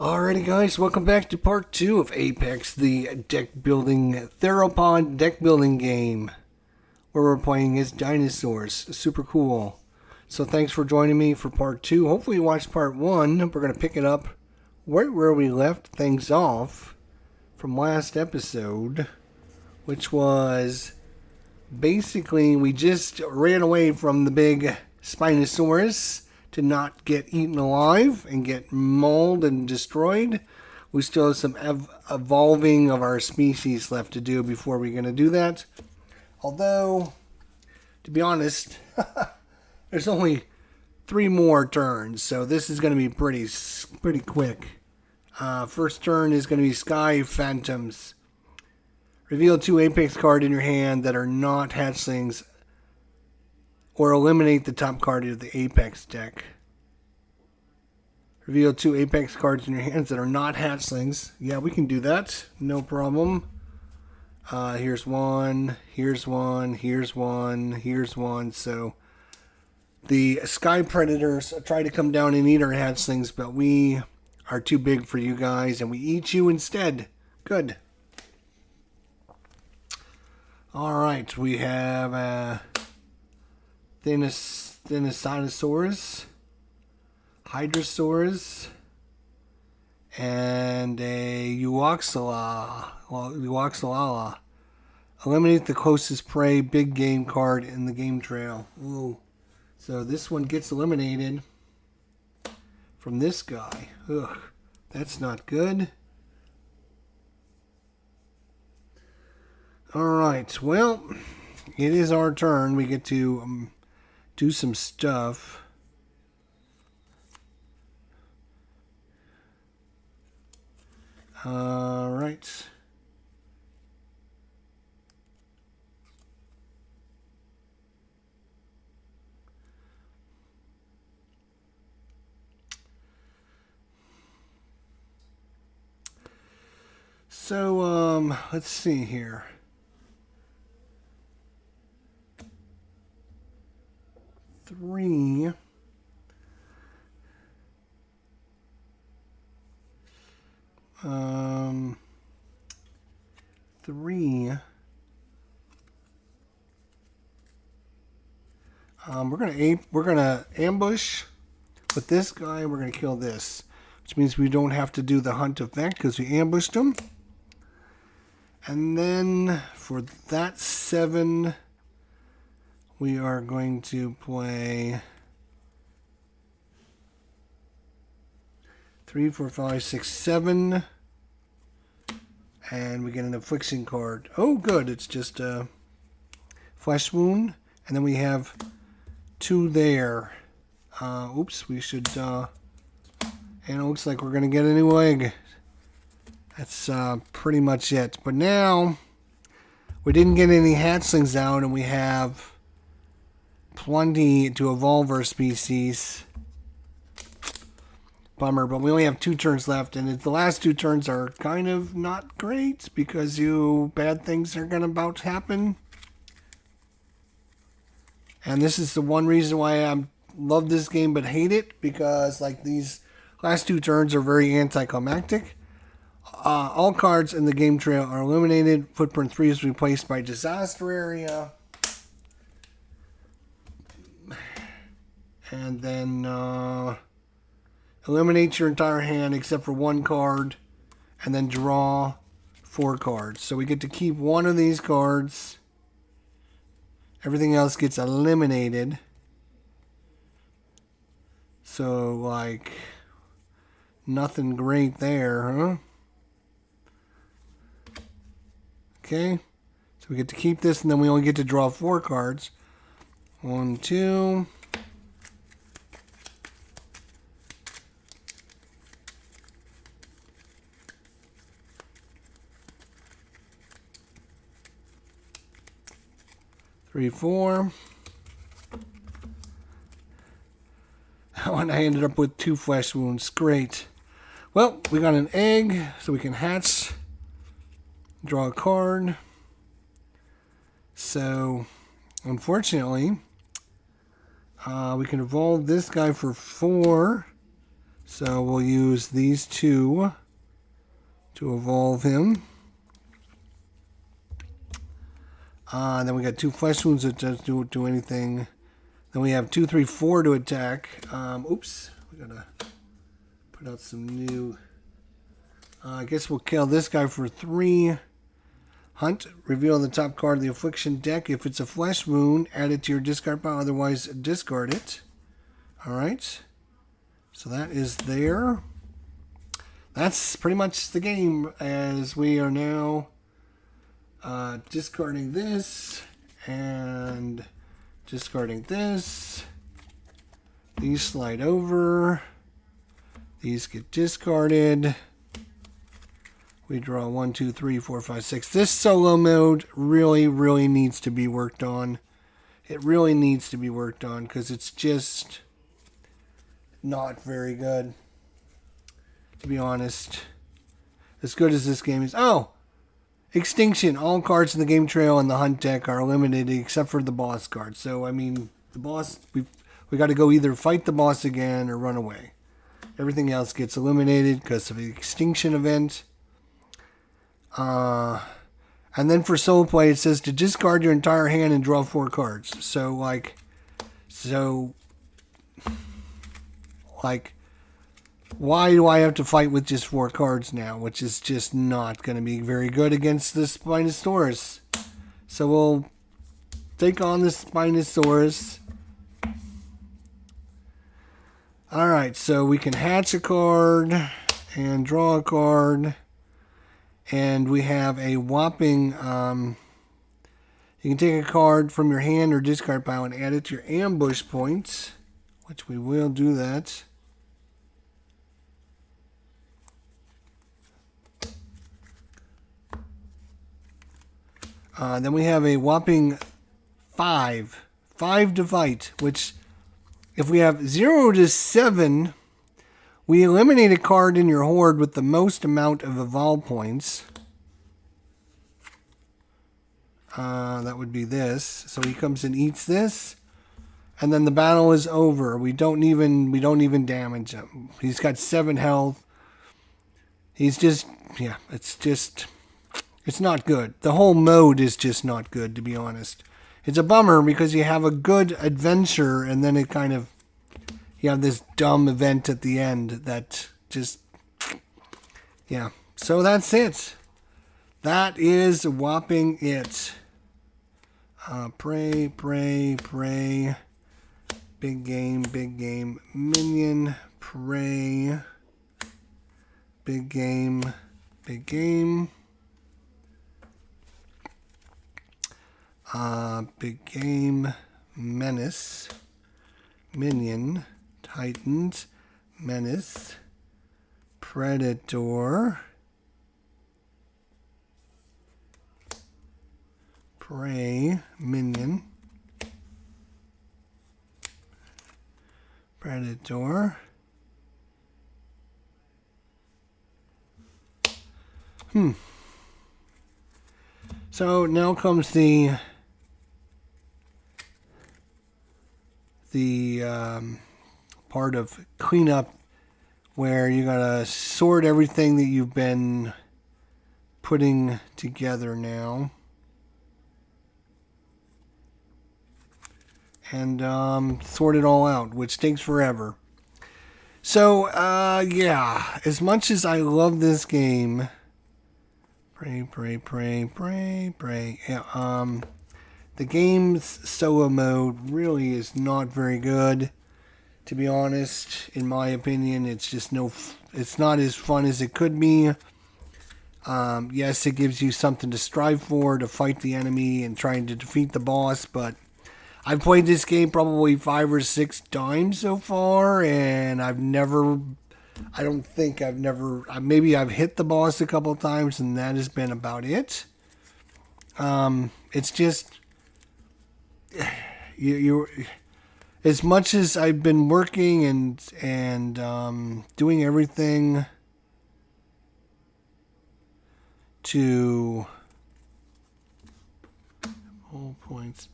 Alrighty guys, welcome back to part 2 of Apex, the deck building Theropod deck building game where we're playing as dinosaurs. Super cool. So thanks for joining me for part 2. Hopefully you watched part 1. We're going to pick it up right where we left things off from last episode, which was basically we just ran away from the big Spinosaurus to not get eaten alive and get mauled and destroyed. We still have some evolving of our species left to do before we're going to do that. Although, to be honest, there's only 3 more turns, so this is going to be pretty quick. First turn is going to be Sky Phantoms. Reveal 2 Apex cards in your hand that are not hatchlings, or eliminate the top card of the Apex deck. Reveal 2 Apex cards in your hands that are not hatchlings. Yeah, we can do that. No problem. Here's one, here's one, here's one, here's one. So the Sky Predators try to come down and eat our hatchlings, but we are too big for you guys, and we eat you instead. Good. Alright, we have Theropod, Hydrosaurus, and a Uoxalala. Eliminate the closest prey big game card in the game trail. Ooh. So this one gets eliminated from this guy. Ugh, that's not good. Alright, well, it is our turn. We get to do some stuff. Alright. So, let's see here. Three. We're gonna ambush with this guy. We're gonna kill this, which means we don't have to do the hunt effect because we ambushed him. And then for that 7, we are going to play 3, 4, 5, 6, 7. And we get an affliction card. Oh, good. It's just a flesh wound. And then we have 2 there. Oops, we should... and it looks like we're going to get a new egg. That's pretty much it. But now, we didn't get any hatchlings out, and we have plenty to evolve our species. Bummer, but we only have 2 turns left, and the last 2 turns are kind of not great because bad things are going to about to happen. And this is the one reason why I love this game but hate it, because like these last 2 turns are very anticlimactic. All cards in the game trail are eliminated. Footprint 3 is replaced by Disaster Area. And then eliminate your entire hand except for 1 card, and then draw 4 cards. So we get to keep 1 of these cards. Everything else gets eliminated. So, like, nothing great there, huh? Okay. So we get to keep this, and then we only get to draw 4 cards. 1, 2... 3, 4. And I ended up with 2 flesh wounds. Great. Well, we got an egg, so we can hatch. Draw a card. So, unfortunately, we can evolve this guy for 4. So we'll use these two to evolve him. Then we got 2 flesh wounds that doesn't do anything. Then we have 2, 3, 4 to attack. Oops, we gotta put out some new. I guess we'll kill this guy for 3. Hunt, reveal the top card of the affliction deck. If it's a flesh wound, add it to your discard pile. Otherwise, discard it. All right. So that is there. That's pretty much the game, as we are now discarding this and discarding this. These slide over. These get discarded. We draw 1, 2, 3, 4, 5, 6. This solo mode really needs to be worked on. It really needs to be worked on because it's just not very good, to be honest. As good as this game is. Oh! Extinction. All cards in the game trail and the hunt deck are eliminated except for the boss card. So, I mean, the boss, we got to go either fight the boss again or run away. Everything else gets eliminated because of the extinction event. And then for solo play, it says to discard your entire hand and draw 4 cards. So, why do I have to fight with just 4 cards now? Which is just not going to be very good against the Spinosaurus. So we'll take on the Spinosaurus. Alright, so we can hatch a card and draw a card. And we have a whopping, you can take a card from your hand or discard pile and add it to your ambush points, which we will do that. Then we have a whopping 5 to fight, which if we have 0 to 7, we eliminate a card in your horde with the most amount of evolve points. That would be this. So he comes and eats this, and then the battle is over. We don't even damage him. He's got 7 health. He's just, yeah, it's not good. The whole mode is just not good, to be honest. It's a bummer because you have a good adventure, and then it kind of, you have this dumb event at the end that just, yeah. So that's it. That is whopping it. Pray. Big game. Minion. Pray. Big game. Big game. Menace. Minion. Titans, Menace, Predator, Prey, Minion, Predator, So now comes the part of cleanup where you gotta sort everything that you've been putting together now. And sort it all out, which takes forever. So, yeah, as much as I love this game, pray. Yeah, the game's solo mode really is not very good, to be honest. In my opinion, it's just it's not as fun as it could be. Yes, it gives you something to strive for, to fight the enemy and trying to defeat the boss, but I've played this game probably 5 or 6 times so far, and maybe I've hit the boss a couple times, and that has been about it. It's just, as much as I've been working and doing everything to all points,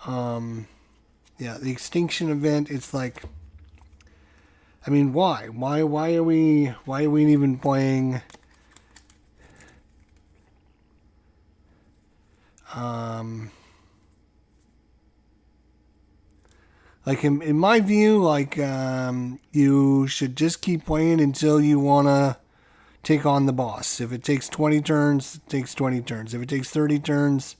yeah, the extinction event, it's like I mean, why? Why are we even playing? Like in my view, like you should just keep playing until you wanna take on the boss. If it takes 20 turns, it takes 20 turns. If it takes 30 turns,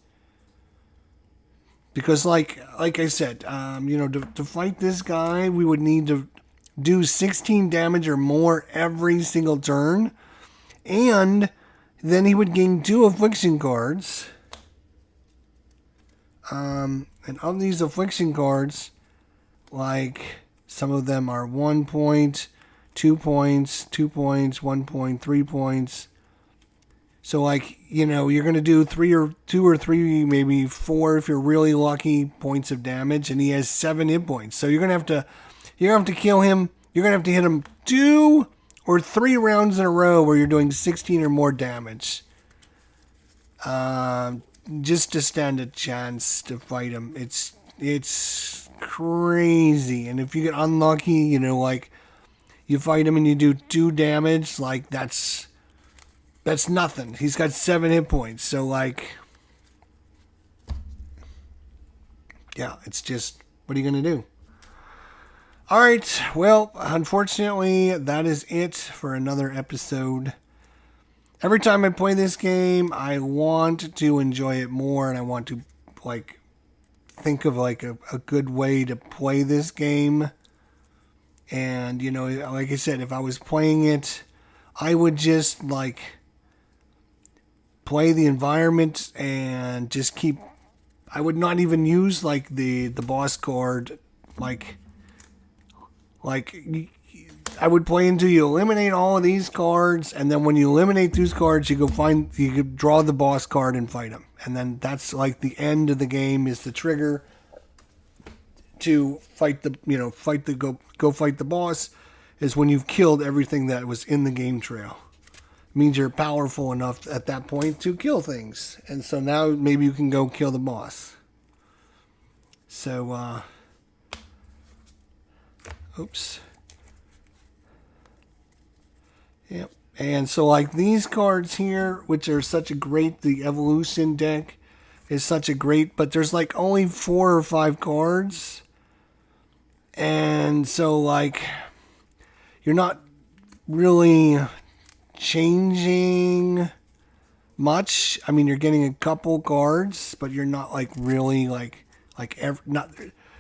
because like I said, you know, to fight this guy, we would need to do 16 damage or more every single turn, and then he would gain 2 affliction cards. And of these affliction cards, like some of them are 1 point, 2 points, 2 points, 1 point, 3 points. So like, you know, you're going to do 2 or 3, maybe 4 if you're really lucky points of damage, and he has 7 hit points. So you're going to have to kill him. You're going to have to hit him 2 or 3 rounds in a row where you're doing 16 or more damage. Just to stand a chance to fight him. It's crazy. And if you get unlucky, you know, like you fight him and you do 2 damage, like that's nothing. He's got 7 hit points. So like, yeah, it's just, what are you going to do? All right. Well, unfortunately, that is it for another episode. Every time I play this game, I want to enjoy it more, and I want to like think of like a good way to play this game. And, you know, like I said, if I was playing it, I would just like play the environment and just keep, I would not even use like the boss card, like I would play until you eliminate all of these cards, and then when you eliminate these cards, you could draw the boss card and fight him. And then that's like the end of the game, is the trigger to fight the, you know, go fight the boss, is when you've killed everything that was in the game trail. It means you're powerful enough at that point to kill things. And so now maybe you can go kill the boss. So, oops. Yep. And so like these cards here, which are such a great, the evolution deck is such a great, but there's like only 4 or 5 cards. And so like, you're not really changing much. I mean, you're getting a couple cards, but you're not like really not,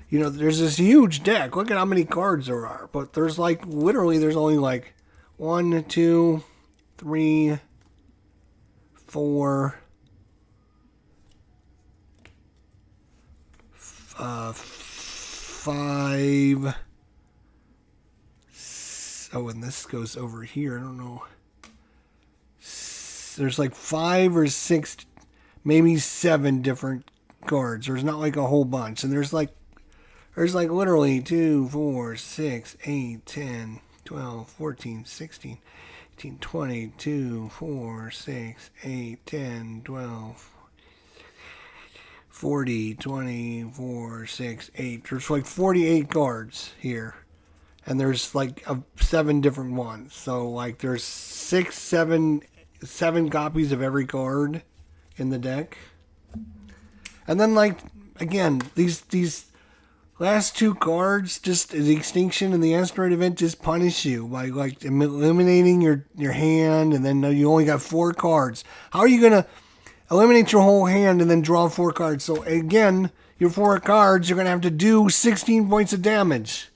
you know, there's this huge deck. Look at how many cards there are, but there's like, literally there's only like 1, 2, 3, 4, 5. Oh, and this goes over here. I don't know. There's like 5 or 6, maybe 7 different cards. There's not like a whole bunch. And there's like literally 2, 4, 6, 8, 10, 12, 14, 16, 18, 20, 2, 4, 6, 8, 10, 12, 40, 20, 4, 6, 8. There's like 48 cards here. And there's like 7 different ones. So like there's 7 copies of every card in the deck. And then like, again, these last 2 cards, just the Extinction and the Asteroid Event, just punish you by like eliminating your hand, and then you only got 4 cards. How are you going to eliminate your whole hand and then draw 4 cards? So again, your 4 cards, you're going to have to do 16 points of damage.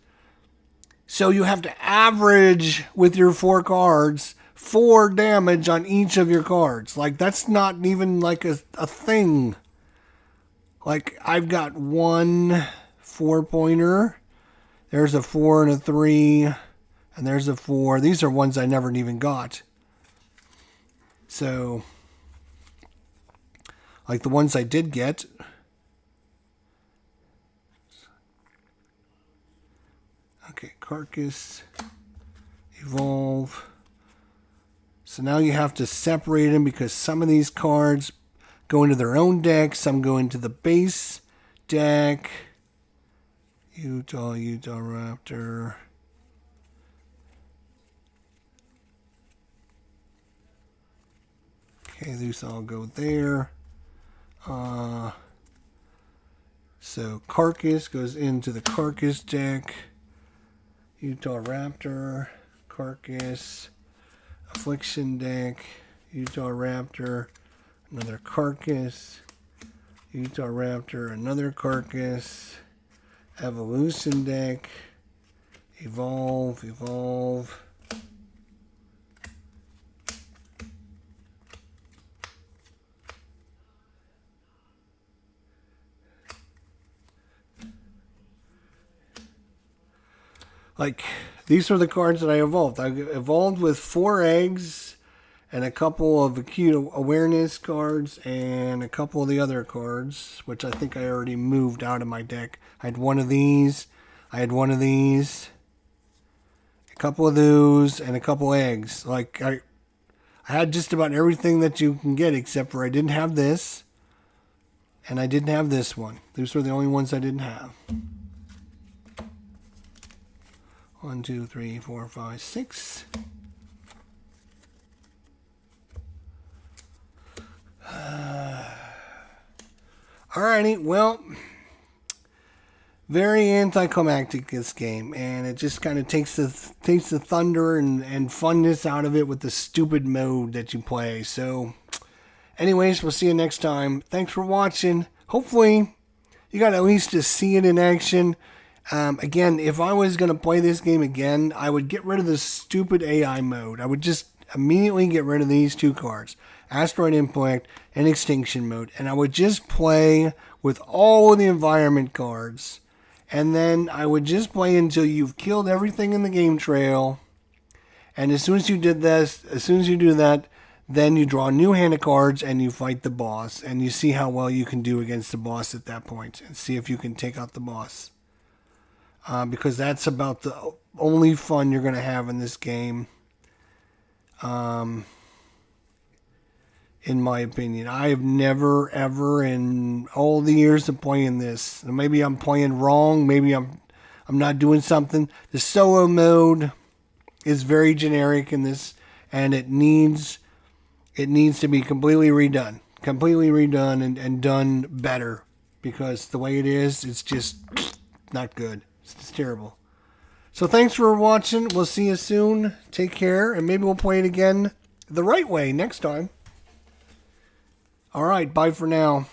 So you have to average with your 4 cards 4 damage on each of your cards. Like, that's not even like a thing. Like, I've got 1 4-pointer. There's a 4 and a 3. And there's a 4. These are ones I never even got. So, like the ones I did get. Okay, Carcass. Evolve. So now you have to separate them because some of these cards go into their own deck. Some go into the base deck. UTAHRAPTOR. Okay, these all go there. So Carcass goes into the Carcass deck. UTAHRAPTOR, Carcass, Affliction deck, UTAHRAPTOR, another Carcass, UTAHRAPTOR, another Carcass, Evolution deck, Evolve. Like, these are the cards that I evolved. I evolved with 4 eggs and a couple of acute awareness cards and a couple of the other cards, which I think I already moved out of my deck. I had one of these, I had one of these, a couple of those, and a couple eggs. Like, I had just about everything that you can get, except for I didn't have this, and I didn't have this one. Those were the only ones I didn't have. 1, 2, 3, 4, 5, 6. Alrighty, well, very anticlimactic this game, and it just kind of takes the thunder and funness out of it with the stupid mode that you play. So, anyways, we'll see you next time. Thanks for watching. Hopefully, you got at least to see it in action. Again, if I was going to play this game again, I would get rid of the stupid AI mode. I would just immediately get rid of these 2 cards, Asteroid Impact and Extinction mode, and I would just play with all of the environment cards, and then I would just play until you've killed everything in the game trail, and as soon as you do that, then you draw a new hand of cards and you fight the boss, and you see how well you can do against the boss at that point, and see if you can take out the boss. Because that's about the only fun you're going to have in this game. In my opinion. I have never, ever, in all the years of playing this, maybe I'm playing wrong, maybe I'm not doing something. The solo mode is very generic in this, and it needs to be completely redone. And done better. Because the way it is, it's just not good. It's terrible. So thanks for watching. We'll see you soon. Take care. And maybe we'll play it again the right way next time. Alright, bye for now.